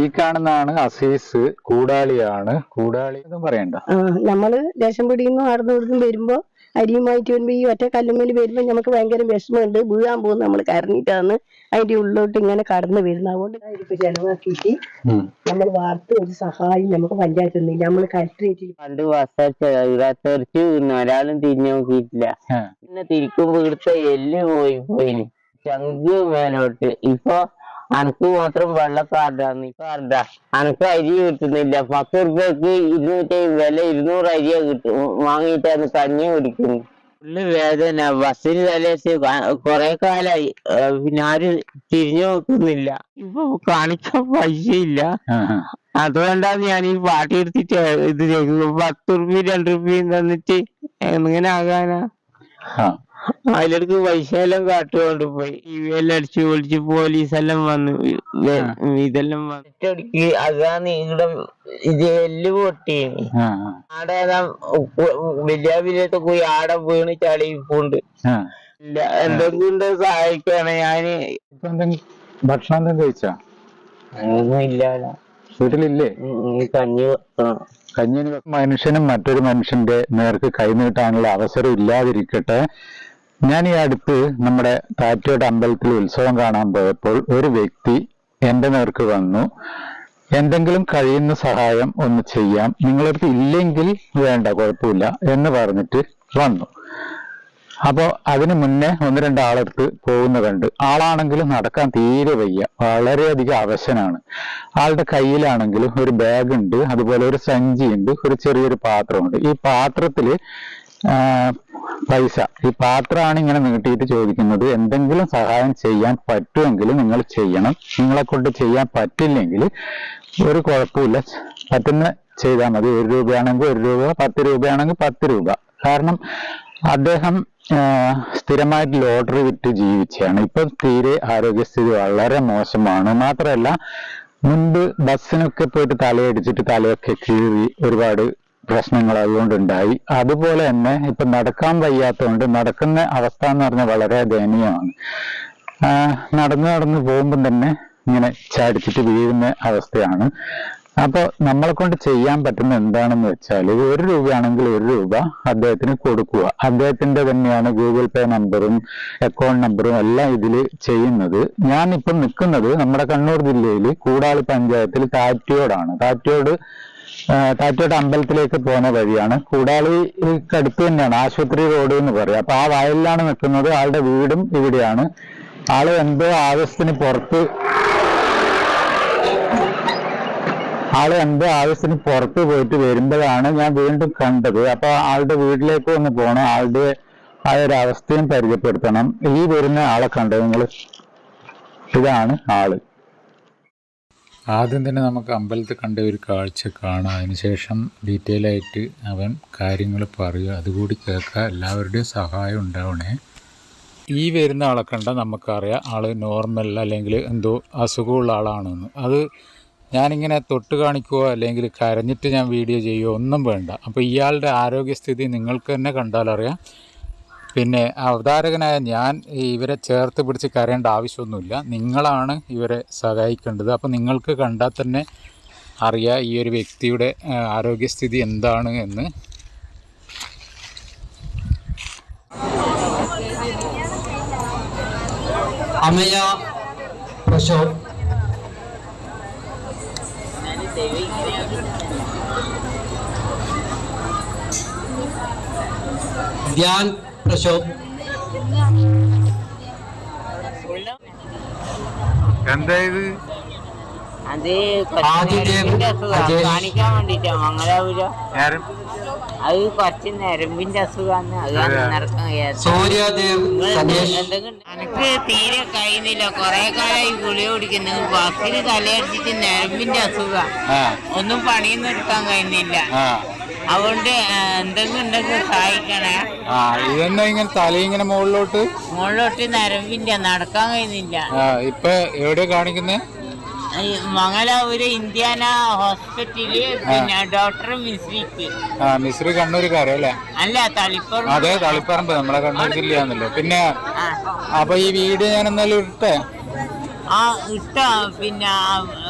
ഈ കാണുന്നതാണ് അസീസ്, കൂടാളിയാണ്. കൂടാളി എന്നും പറയണ്ട. നമ്മള് ദേശം പിടിയുന്നു നടന്നു വരുമ്പോ അരിയുമായിട്ട് വരുമ്പോ ഈ ഒറ്റ കല്ലുമ്മേൽ വരുമ്പോ നമുക്ക് ഭയങ്കര വിഷമമുണ്ട്. വീഴാൻ പോകും നമ്മൾ കരഞ്ഞിട്ടാണ് അതിന്റെ ഉള്ളിലോട്ട് ഇങ്ങനെ കടന്നു വരുന്നത്. അതുകൊണ്ട് ഇപ്പൊ ചെലവാക്കിയിട്ട് നമ്മൾ വാർത്ത ഒരു സഹായം നമുക്ക് പഞ്ചായത്ത് നിന്നില്ല. നമ്മൾ കലക്ടറേറ്റിൽ പണ്ട് തെറിച്ച് ഒരാളും തിരിഞ്ഞു നോക്കിയിട്ടില്ല. പിന്നെ തിരിക്കുമ്പോ ഇവിടുത്തെ എല്ല് പോയിന് ചങ്ക് മേലോട്ട്. ഇപ്പൊ അനക്ക് മാത്രം വെള്ളക്കാർഡാന്ന്. കാർഡാ അനക്ക് അരി കിട്ടുന്നില്ല. 10 റുപ്യക്ക് 250 വില 200 അരിയാ കിട്ടും. വാങ്ങിയിട്ടാണ് കഞ്ഞി കുടിക്കുന്നു. ഫുള്ള് വേദന. ബസ്സിന് വിലച്ച് കൊറേ കാലായി. പിന്നെ ആരും തിരിഞ്ഞു നോക്കുന്നില്ല. ഇപ്പൊ കാണിക്കാൻ പൈസയില്ല. അതുകൊണ്ടാണ് ഞാൻ ഈ പാട്ടി എടുത്തിട്ട് ഇത് ചെയ്യുന്നത്. 10 റുപ്യ 2 റുപ്യ തന്നിട്ട് എങ്ങനെ ആകാനാ? അതിലെടുക്ക് പൈസ എല്ലാം കാട്ടുകൊണ്ട് പോയി. ഇവയെല്ലാം അടിച്ചു പൊളിച്ച് പോലീസെല്ലാം വന്നു. ഇതെല്ലാം വന്നിട്ടടിക്ക്. അതാണ് ഇവിടെ ഇത് എല്ല് പൊട്ടി. ആടെ വലിയ വലിയത്തെ പോയി ആടെ വീണ് ചളി പോണ്ട്. ഇല്ല എന്തെങ്കിലും സഹായിക്കാണ്. ഞാന് ഭക്ഷണം എന്തെങ്കിലും കഴിച്ചാ? ഒന്നും ഇല്ല. വീട്ടിലില്ലേ? കഞ്ഞി മനുഷ്യനും മറ്റൊരു മനുഷ്യന്റെ നേർക്ക് കൈനീട്ടാനുള്ള അവസരം ഇല്ലാതിരിക്കട്ടെ. ഞാൻ ഈ അടുത്ത് നമ്മുടെ താറ്റോട് അമ്പലത്തിൽ ഉത്സവം കാണാൻ പോയപ്പോൾ ഒരു വ്യക്തി എന്റെ നേർക്ക് വന്നു. എന്തെങ്കിലും കഴിയുന്ന സഹായം ഒന്ന് ചെയ്യാം, നിങ്ങളടുത്ത് ഇല്ലെങ്കിൽ വേണ്ട കുഴപ്പമില്ല എന്ന് പറഞ്ഞിട്ട് വന്നു. അപ്പോ അതിന് മുന്നേ 1-2 ആളെടുത്ത് പോകുന്ന കണ്ട്. ആളാണെങ്കിലും നടക്കാൻ തീരെ വയ്യ, വളരെയധികം അവശനാണ്. ആളുടെ കയ്യിലാണെങ്കിലും ഒരു ബാഗ് ഉണ്ട്, അതുപോലെ ഒരു സഞ്ചിയുണ്ട്, ഒരു ചെറിയൊരു പാത്രമുണ്ട്. ഈ പാത്രത്തില് പൈസ, ഈ പാത്രമാണ് ഇങ്ങനെ നീട്ടിയിട്ട് ചോദിക്കുന്നത്. എന്തെങ്കിലും സഹായം ചെയ്യാൻ പറ്റുമെങ്കിൽ നിങ്ങൾ ചെയ്യണം, നിങ്ങളെ കൊണ്ട് ചെയ്യാൻ പറ്റില്ലെങ്കിൽ ഒരു കുഴപ്പമില്ല, പറ്റുന്ന ചെയ്താൽ മതി. 1 രൂപയാണെങ്കിൽ 1 രൂപ, 10 രൂപയാണെങ്കിൽ 10 രൂപ. കാരണം അദ്ദേഹം സ്ഥിരമായിട്ട് ലോട്ടറി വിറ്റ് ജീവിച്ചാണ്. ഇപ്പൊ തീരെ ആരോഗ്യസ്ഥിതി വളരെ മോശമാണ്. മാത്രമല്ല മുൻപ് ബസ്സിനൊക്കെ പോയിട്ട് തലയടിച്ചിട്ട് തലയൊക്കെ കീറി ഒരുപാട് പ്രശ്നങ്ങൾ അതുകൊണ്ടുണ്ടായി. അതുപോലെ തന്നെ ഇപ്പൊ നടക്കാൻ വയ്യാത്തതുകൊണ്ട് നടക്കുന്ന അവസ്ഥ എന്ന് പറഞ്ഞാൽ വളരെ ദയനീയമാണ്. നടന്നു പോകുമ്പം തന്നെ ഇങ്ങനെ ചാടിച്ചിട്ട് വീഴുന്ന അവസ്ഥയാണ്. അപ്പൊ നമ്മളെ കൊണ്ട് ചെയ്യാൻ പറ്റുന്ന എന്താണെന്ന് വെച്ചാൽ 1 രൂപയാണെങ്കിൽ 1 രൂപ അദ്ദേഹത്തിന് കൊടുക്കുക. അദ്ദേഹത്തിന്റെ തന്നെയാണ് ഗൂഗിൾ പേ നമ്പറും അക്കൗണ്ട് നമ്പറും എല്ലാം ഇതിൽ ചെയ്യുന്നത്. ഞാനിപ്പം നിൽക്കുന്നത് നമ്മുടെ കണ്ണൂർ ജില്ലയിൽ കൂടാളി പഞ്ചായത്തിൽ താറ്റിയോടാണ്. താറ്റിയോട് അമ്പലത്തിലേക്ക് പോകുന്ന വഴിയാണ്. കൂടാളിക്ക് അടുത്ത് തന്നെയാണ് ആശുപത്രി റോഡ് എന്ന് പറയും. അപ്പൊ ആ വയലിലാണ് നിൽക്കുന്നത്. ആളുടെ വീടും ഇവിടെയാണ്. ആള് എന്തോ ആവശ്യത്തിന് പുറത്ത് പോയിട്ട് വരുമ്പോഴാണ് ഞാൻ വീണ്ടും കണ്ടത്. അപ്പൊ ആളുടെ വീട്ടിലേക്ക് ഒന്ന് പോകണം, ആളുടെ ആ ഒരു അവസ്ഥയും പരിചയപ്പെടുത്തണം. ഈ വരുന്ന ആളെ കണ്ടത് നിങ്ങൾ? ഇതാണ് ആള്. ആദ്യം തന്നെ നമുക്ക് അമ്പലത്തിൽ കണ്ട ഒരു കാഴ്ച കാണാം. അതിനുശേഷം ഡീറ്റെയിൽ ആയിട്ട് അവൻ കാര്യങ്ങൾ പറയുക, അതുകൂടി കേൾക്കുക. എല്ലാവരുടെയും സഹായം ഉണ്ടാവണേ. ഈ വരുന്ന ആളെ കണ്ടാൽ നമുക്കറിയാം ആള് നോർമൽ അല്ലെങ്കിൽ എന്തോ അസുഖമുള്ള ആളാണെന്ന്. അത് ഞാനിങ്ങനെ തൊട്ട് കാണിക്കുകയോ അല്ലെങ്കിൽ കരഞ്ഞിട്ട് ഞാൻ വീഡിയോ ചെയ്യുകയോ ഒന്നും വേണ്ട. അപ്പോൾ ഇയാളുടെ ആരോഗ്യസ്ഥിതി നിങ്ങൾക്ക് തന്നെ കണ്ടാലറിയാം. പിന്നെ അവതാരകനായ ഞാൻ ഇവരെ ചേർത്ത് പിടിച്ച് കരയേണ്ട ആവശ്യമൊന്നുമില്ല. നിങ്ങളാണ് ഇവരെ സഹായിക്കേണ്ടത്. അപ്പോൾ നിങ്ങൾക്ക് കണ്ടാൽ തന്നെ അറിയാം ഈ ഒരു വ്യക്തിയുടെ ആരോഗ്യസ്ഥിതി എന്താണ് എന്ന്. അമയ പ്രശോഭ്, ധ്യാൻ പ്രശോഭ്, എന്താ ഇത്? കാണിക്കാൻ വേണ്ടിട്ടാ മംഗലാപുരം. അത് കുറച്ച് നരമ്പിന്റെ അസുഖമാണ്. എനിക്ക് തീരെ കഴിയുന്നില്ല. കൊറേ കാലമായി ഗുളിക കുടിക്കുന്നു. ബസ്സിന് തലയടിച്ചിട്ട് നരമ്പിന്റെ അസുഖം, ഒന്നും പണിയൊന്നും എടുക്കാൻ കഴിയുന്നില്ല. അതുകൊണ്ട് എന്തെങ്കിലും ഉണ്ടെങ്കിൽ സഹായിക്കണേ. ഇതെന്താ ഇങ്ങനെ തല ഇങ്ങനെ മുകളിലോട്ട് നരമ്പിന്റെ നടക്കാൻ കഴിയുന്നില്ല. ഇപ്പൊ എവിടെയാ കാണിക്കുന്നേ? മംഗലാപുരം ഇന്ത്യാന ഹോസ്പിറ്റലില്. പിന്നെ ഡോക്ടർ മിശ്രി കണ്ണൂർക്കാരല്ലേ? അല്ല, തളിപ്പറമ്പ്. അതെ, തളിപ്പറമ്പ് നമ്മളെ കണ്ണൂർ ജില്ലയാണല്ലോ. പിന്നെ അപ്പൊ ഈ വീഡിയോ ഞാൻ എന്നാലും ഇട്ടേ ഇട്ട. പിന്നെ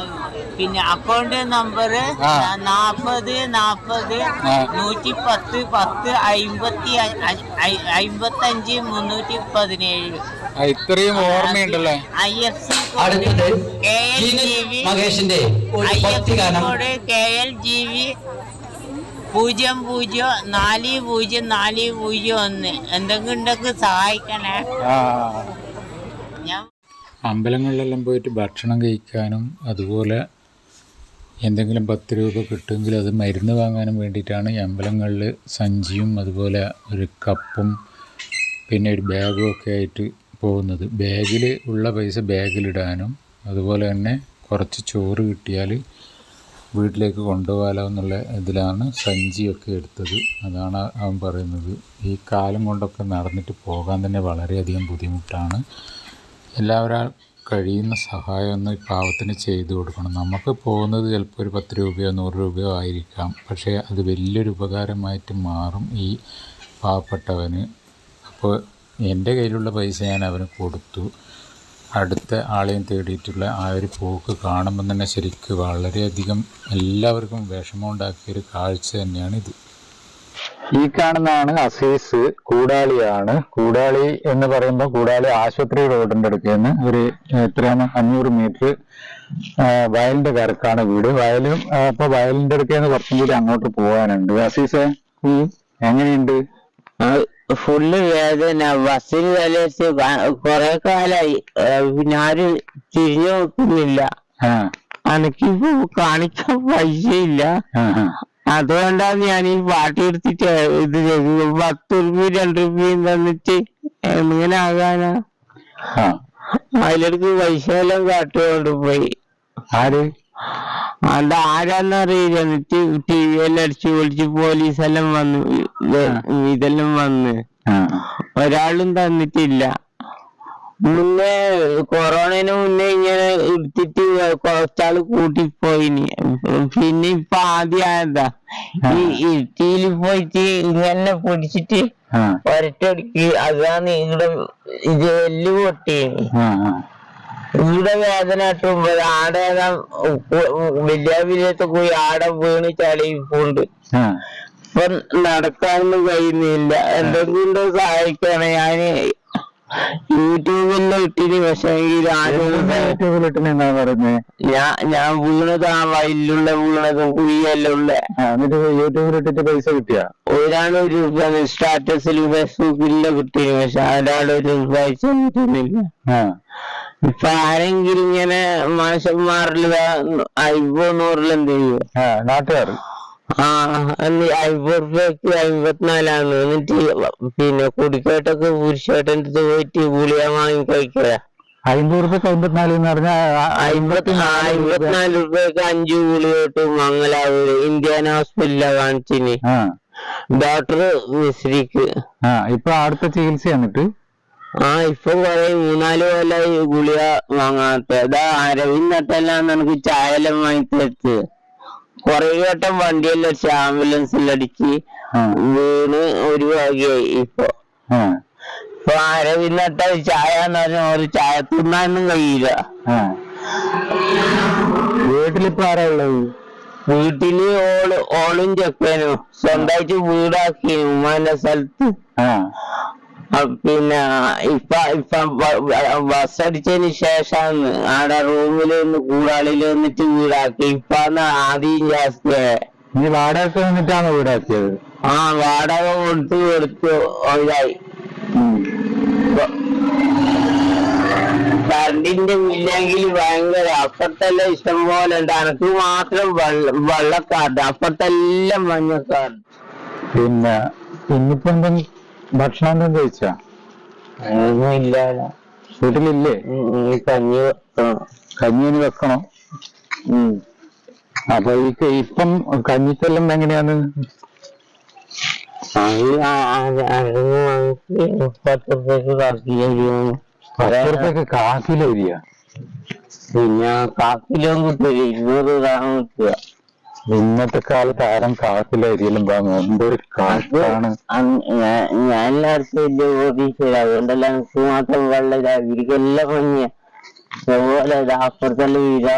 പിന്നെ അക്കൗണ്ട് നമ്പർ 40 40 110 10 55 317. ഇത്രയും ഓർമ്മയുണ്ടല്ലേ? IFSC അടുത്തത് KLGV മഹേഷിന്റെ ഒരു ഭക്തിഗാനം. Code KLGV 00404001. എന്തെങ്കിലും ഉണ്ടെങ്കിൽ സഹായിക്കണേ. ഞാൻ അമ്പലങ്ങളിലെല്ലാം പോയിട്ട് ഭക്ഷണം കഴിക്കാനും അതുപോലെ എന്തെങ്കിലും 10 രൂപ കിട്ടുമെങ്കിൽ അത് മരുന്ന് വാങ്ങാനും വേണ്ടിയിട്ടാണ് ഈ അമ്പലങ്ങളിൽ സഞ്ചിയും അതുപോലെ ഒരു കപ്പും പിന്നെ ഒരു ബാഗും ഒക്കെ ആയിട്ട് പോകുന്നത്. ബാഗിൽ ഉള്ള പൈസ ബാഗിലിടാനും അതുപോലെ തന്നെ കുറച്ച് ചോറ് കിട്ടിയാൽ വീട്ടിലേക്ക് കൊണ്ടുപോകാലോ എന്നുള്ള ഇതിലാണ് സഞ്ചിയൊക്കെ എടുത്തത്. അതാണ് അവൻ പറയുന്നത്. ഈ കാലം കൊണ്ടൊക്കെ നടന്നിട്ട് പോകാൻ തന്നെ വളരെയധികം ബുദ്ധിമുട്ടാണ്. എല്ലാവരും കഴിയുന്ന സഹായം ഒന്ന് ഈ പാവത്തിന് ചെയ്തു കൊടുക്കണം. നമുക്ക് പോകുന്നത് ചിലപ്പോൾ ഒരു 10 രൂപയോ 100 രൂപയോ ആയിരിക്കാം, പക്ഷേ അത് വലിയൊരു ഉപകാരമായിട്ട് മാറും ഈ പാവപ്പെട്ടവന്. അപ്പോൾ എൻ്റെ കയ്യിലുള്ള പൈസ ഞാൻ അവന് കൊടുത്തു. അടുത്ത ആളെയും തേടിയിട്ടുള്ള ആ ഒരു പോക്ക് കാണുമ്പോൾ തന്നെ ശരിക്കും വളരെയധികം എല്ലാവർക്കും വിഷമമുണ്ടാക്കിയൊരു കാഴ്ച തന്നെയാണിത്. ഈ കാണുന്നതാണ് അസീസ്. കൂടാളിയാണ്. കൂടാളി എന്ന് പറയുമ്പോൾ കൂടാളി ആശുപത്രി റോഡിൻ്റെ അടുക്കുന്ന ഒരു എത്രയാണ് 500 മീറ്റർ വയലിന്റെ കരക്കാണ് വീട്. വയലും അപ്പൊ വയലിന്റെ അടുക്കുന്ന കുറച്ചും കൂടി അങ്ങോട്ട് പോകാനുണ്ട്. അസീസെ എങ്ങനെയുണ്ട്? ഫുള്ള് വേദന. ബസ്സിൽ വിലച്ച് കൊറേ കാലായി. പിന്നെ ആരും തിരിഞ്ഞു നോക്കുന്നില്ല. എനിക്കിപ്പോ കാണിക്കാൻ പൈസയില്ല. അതുകൊണ്ടാണ് ഞാൻ ഈ പാട്ട് എടുത്തിട്ട് ഇത് 10 രൂപ 2 രൂപയും തന്നിട്ട് എങ്ങനെ ആകാനാ? അതിലെടുക്ക് പൈസ എല്ലാം കാട്ടുകൊണ്ട് പോയി. ആര്? അത് ആരാന്നറിയില്ല. എന്നിട്ട് TV എല്ലാം അടിച്ചു പൊളിച്ച് പോലീസെല്ലാം വന്നു. ഇതെല്ലാം വന്ന് ഒരാളും തന്നിട്ടില്ല. മുന്നേ കൊറോണന് മുന്നേ ഇങ്ങനെ എടുത്തിട്ട് കുറച്ചാള് കൂട്ടിപ്പോയിനി. പിന്നെ ഇപ്പൊ ആദ്യമായതാ ഈ ഇരുട്ടിയിൽ പോയിട്ട് ഇങ്ങനെ പിടിച്ചിട്ട് ഒരട്ടടിക്ക്. അതാണ് ഇവിടെ ഇത് എല്ല് പൊട്ടിയേനി. ഇവിടെ വേദന കിട്ടുമ്പോ ആടെ വലിയ പോയി ആടെ വീണ് ചളിപ്പോണ്ട്. ഇപ്പൊ നടക്കാനൊന്നും കഴിയുന്നില്ല. എന്തെങ്കിലും സഹായിക്കാണ്. ഞാന് യൂട്യൂബില് ഇട്ടിന്. പക്ഷെ ഞാൻ വീണത് ആ വയലിലുള്ള വീണതും കുഴിയെല്ലാം ഉള്ള. യൂട്യൂബിലിട്ടിട്ട് പൈസ കിട്ടിയ ഒരാള് ഒരു സ്റ്റാറ്റസിൽ ഫേസ്ബുക്കിലെ കിട്ടിന്. പക്ഷെ ഒരാളൊരു പൈസ കിട്ടുന്നില്ല. ഇപ്പൊ ആരെങ്കിലും ഇങ്ങനെ മാഷന്മാരിൽ 50-100 എന്ത് ചെയ്യും നാട്ടുകാർ? 50 രൂപയ്ക്ക് 54. എന്നിട്ട് പിന്നെ കുടിക്കേട്ടൊക്കെ പുരുഷേട്ടൻ്റെ അടുത്ത് പോയിട്ട് ഗുളിക വാങ്ങി കഴിക്കുക. 50 രൂപയ്ക്ക് 54 എന്ന് പറഞ്ഞാൽ 54 രൂപയ്ക്ക് 5 ഗുളിക കിട്ടും. മംഗലാപുരം ഇന്ത്യൻ ഹോസ്പിറ്റലിലാ കാണിച്ചിന്. ഡോക്ടർ മിശ്രിക്ക്. ഇപ്പൊ അവിടുത്തെ ചികിത്സ എന്നിട്ട് ഇപ്പൊ കൊറേ 3-4 കൊല്ലായി ഗുളിക വാങ്ങാത്ത. അതാ അരവിന്ദ് നട്ടെല്ലാം എനിക്ക് ചായയെല്ലാം വാങ്ങിത്തരത്ത്. കൊറേ വട്ടം വണ്ടിയെല്ലാം അടിച്ച് ആംബുലൻസിൽ അടിച്ച് വീണ് ഒരു വകയായി. ഇപ്പൊ അരവിന്ദ് നട്ട ചായ എന്ന് പറഞ്ഞാൽ ഒരു ചായ തിന്നാനൊന്നും കഴിയില്ല. വീട്ടിലിപ്പോ ആരാ ഉള്ളത്? വീട്ടില് ഓളും ചെക്കനും സ്വന്തമായിട്ട് വീടാക്കി ഉമ്മാന്റെ സ്ഥലത്ത്. പിന്നെ ഇപ്പൊ ബസ് അടിച്ചതിന് ശേഷമാണ് ആടെ റൂമില് കൂടാളിൽ വന്നിട്ട് വീടാക്കി. ഇപ്പൊ ആദ്യം ജാസ്തിയായ. നീ വാടക വന്നിട്ടാണോ വീടാക്കിയത്? വാടക കൊടുത്ത് ഒഴിവായി. കറണ്ടിന്റെ ബില്ലെങ്കിൽ ഭയങ്കര. അപ്പുറത്തെല്ലാം ഇഷ്ടം പോലെ ഉണ്ട്. എനക്ക് മാത്രം വെള്ളക്കാർഡ്. അപ്പുറത്തെല്ലാം മഞ്ഞക്കാർഡ്. പിന്നെ ഇന്നിപ്പോ എന്തെങ്കിലും ഭക്ഷണം എന്തെങ്കിലും കഴിച്ചാ? ഇല്ല. വീട്ടിലില്ലേ? കഞ്ഞിന് വെക്കണം. അപ്പൊ ഇപ്പം കഞ്ഞിക്കെല്ലാം എങ്ങനെയാണ്? 10 രൂപയ്ക്ക് കാക്കിലോ അരിയ? പിന്നെ കാക്കിലോ കിട്ടില്ല. 200 ഗ്രാം കിട്ടുക. ഇന്നത്തെ കാലത്ത് ആരും കാക്കിലോ അരിയെല്ലാം വാങ്ങും. എന്തൊരു കാശാണ്. ഞാൻ എല്ലാവർക്കും വലിയ ഓഫീസില്ല. അതുകൊണ്ടല്ല എനിക്ക് മാത്രം വെള്ളം ഇവർക്കെല്ലാം ഭംഗിയ. അതുപോലെ അപ്പുറത്തെല്ലാം വീരാ